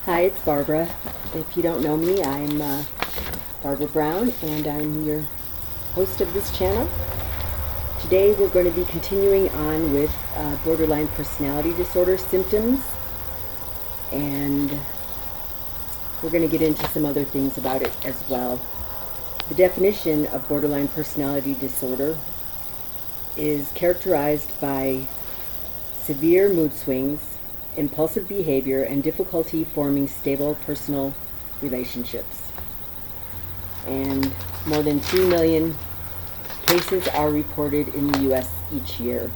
Hi, it's Barbara. If you don't know me, I'm Barbara Brown, and I'm your host of this channel. Today we're going to be continuing on with borderline personality disorder symptoms, and we're going to get into some other things about it as well. The definition of borderline personality disorder is characterized by severe mood swings, impulsive behavior, and difficulty forming stable personal relationships. And more than 3 million cases are reported in the U.S. each year.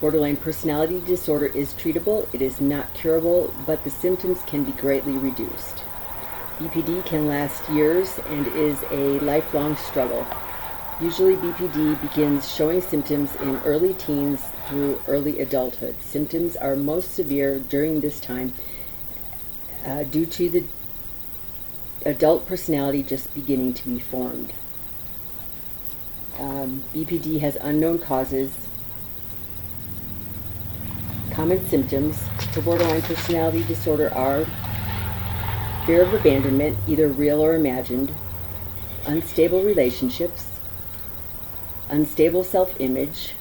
Borderline personality disorder is treatable. It is not curable, but the symptoms can be greatly reduced. BPD can last years and is a lifelong struggle. Usually BPD begins showing symptoms in early teens through early adulthood. Symptoms are most severe during this time due to the adult personality just beginning to be formed. BPD has unknown causes. Common symptoms for borderline personality disorder are fear of abandonment, either real or imagined, unstable relationships, unstable self-image,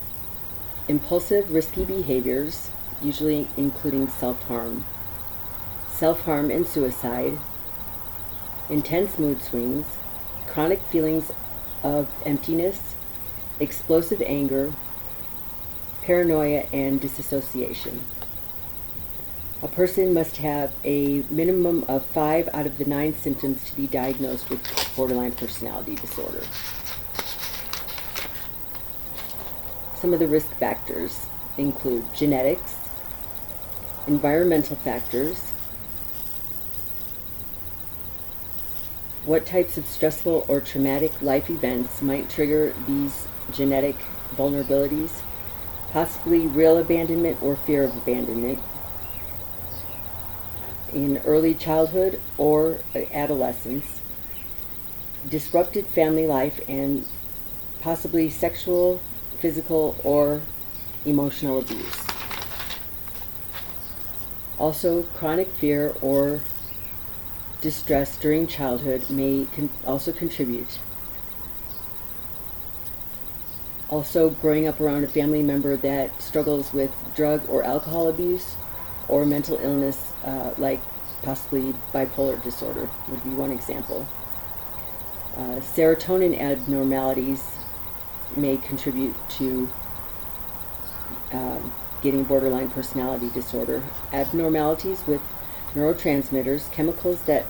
impulsive, risky behaviors, usually including self-harm and suicide, intense mood swings, chronic feelings of emptiness, explosive anger, paranoia, and disassociation. A person must have a minimum of 5 out of the 9 symptoms to be diagnosed with borderline personality disorder. Some of the risk factors include genetics, environmental factors, what types of stressful or traumatic life events might trigger these genetic vulnerabilities, possibly real abandonment or fear of abandonment in early childhood or adolescence, disrupted family life, and possibly sexual, physical, or emotional abuse. Also, chronic fear or distress during childhood may also contribute. Also, growing up around a family member that struggles with drug or alcohol abuse or mental illness, like possibly bipolar disorder would be one example. Serotonin abnormalities may contribute to getting borderline personality disorder. Abnormalities with neurotransmitters, chemicals that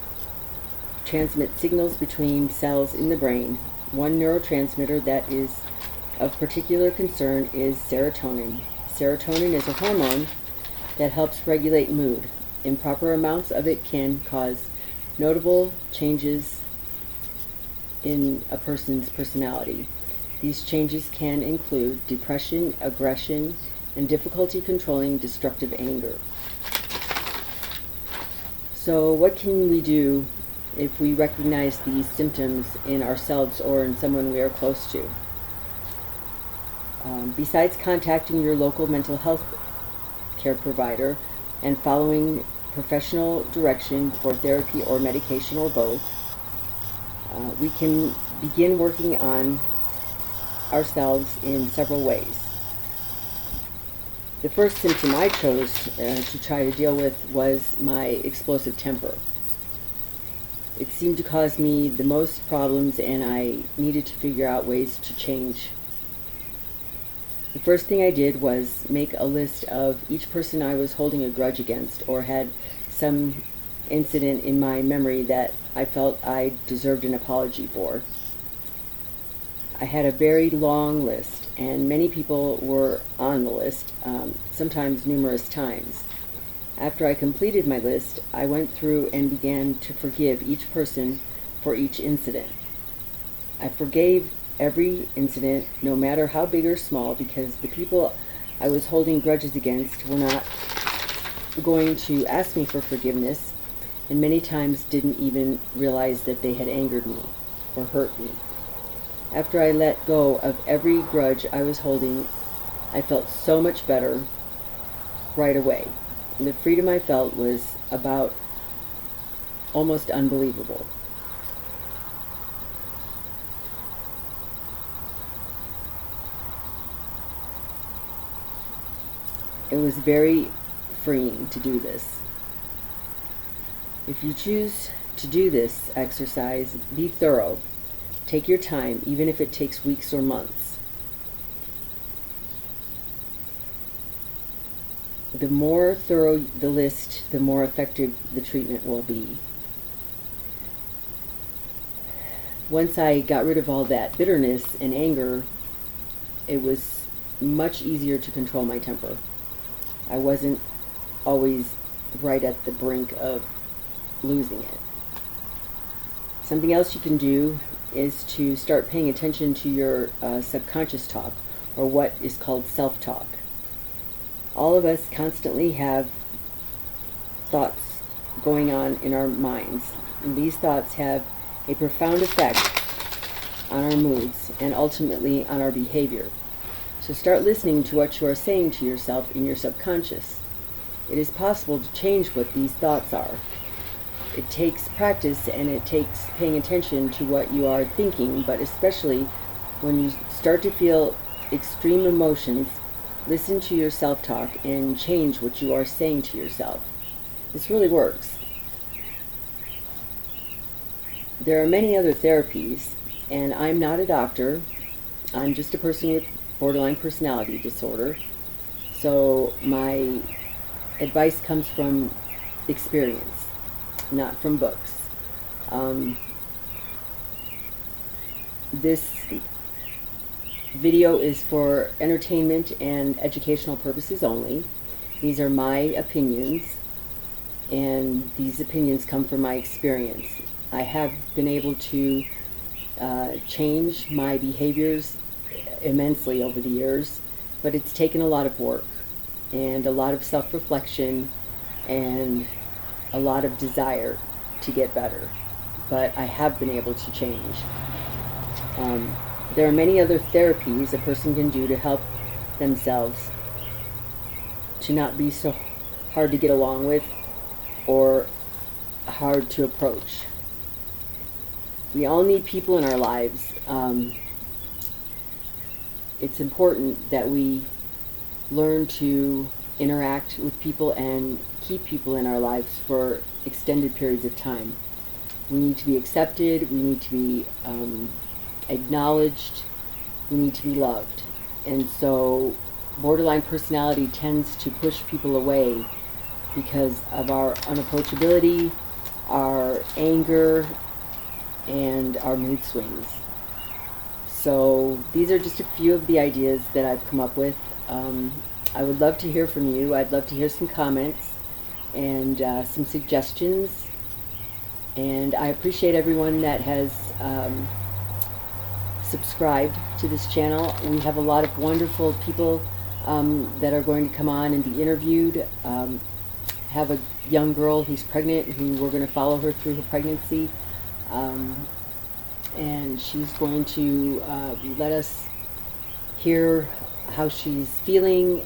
transmit signals between cells in the brain. One neurotransmitter that is of particular concern is serotonin. Serotonin is a hormone that helps regulate mood. Improper amounts of it can cause notable changes in a person's personality. These changes can include depression, aggression, and difficulty controlling destructive anger. So what can we do if we recognize these symptoms in ourselves or in someone we are close to? Besides contacting your local mental health care provider and following professional direction for therapy or medication or both, we can begin working on ourselves in several ways. The first symptom I chose to try to deal with was my explosive temper. It seemed to cause me the most problems, and I needed to figure out ways to change. The first thing I did was make a list of each person I was holding a grudge against or had some incident in my memory that I felt I deserved an apology for. I had a very long list, and many people were on the list, sometimes numerous times. After I completed my list, I went through and began to forgive each person for each incident. I forgave every incident, no matter how big or small, because the people I was holding grudges against were not going to ask me for forgiveness, and many times didn't even realize that they had angered me or hurt me. After I let go of every grudge I was holding, I felt so much better right away. And the freedom I felt was about almost unbelievable. It was very freeing to do this. If you choose to do this exercise, be thorough. Take your time, even if it takes weeks or months. The more thorough the list, the more effective the treatment will be. Once I got rid of all that bitterness and anger, it was much easier to control my temper. I wasn't always right at the brink of losing it. Something else you can do is to start paying attention to your subconscious talk, or what is called self-talk. All of us constantly have thoughts going on in our minds, and these thoughts have a profound effect on our moods and ultimately on our behavior. So start listening to what you are saying to yourself in your subconscious. It is possible to change what these thoughts are. It takes practice, and it takes paying attention to what you are thinking, but especially when you start to feel extreme emotions, listen to your self-talk and change what you are saying to yourself. This really works. There are many other therapies, and I'm not a doctor. I'm just a person with borderline personality disorder. So my advice comes from experience, not from books. This video is for entertainment and educational purposes only. These are my opinions, and these opinions come from my experience. I have been able to change my behaviors immensely over the years, but it's taken a lot of work and a lot of self-reflection and a lot of desire to get better. But I have been able to change. There are many other therapies a person can do to help themselves to not be so hard to get along with or hard to approach. We all need people in our lives. It's important that we learn to interact with people and keep people in our lives for extended periods of time. We need to be accepted, we need to be acknowledged, we need to be loved. And so borderline personality tends to push people away because of our unapproachability, our anger, and our mood swings. So these are just a few of the ideas that I've come up with. I would love to hear from you. I'd love to hear some comments and some suggestions. And I appreciate everyone that has subscribed to this channel. We have a lot of wonderful people that are going to come on and be interviewed. Have a young girl who's pregnant, who we're going to follow her through her pregnancy. And she's going to let us hear how she's feeling,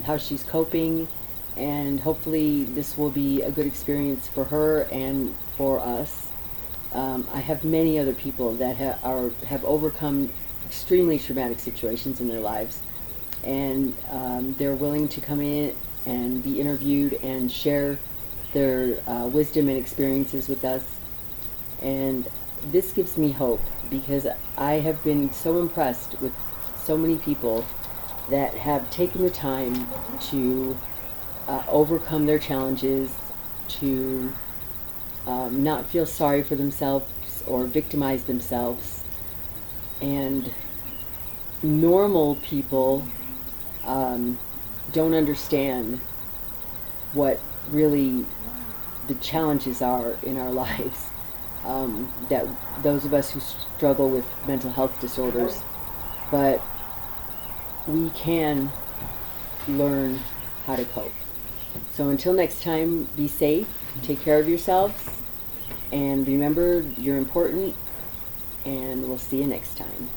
how she's coping, and hopefully this will be a good experience for her and for us. I have many other people that have overcome extremely traumatic situations in their lives, and they're willing to come in and be interviewed and share their wisdom and experiences with us. And this gives me hope, because I have been so impressed with so many people that have taken the time to overcome their challenges, to not feel sorry for themselves or victimize themselves. And normal people don't understand what really the challenges are in our lives. That those of us who struggle with mental health disorders, but we can learn how to cope. So until next time, be safe, take care of yourselves, and remember you're important, and we'll see you next time.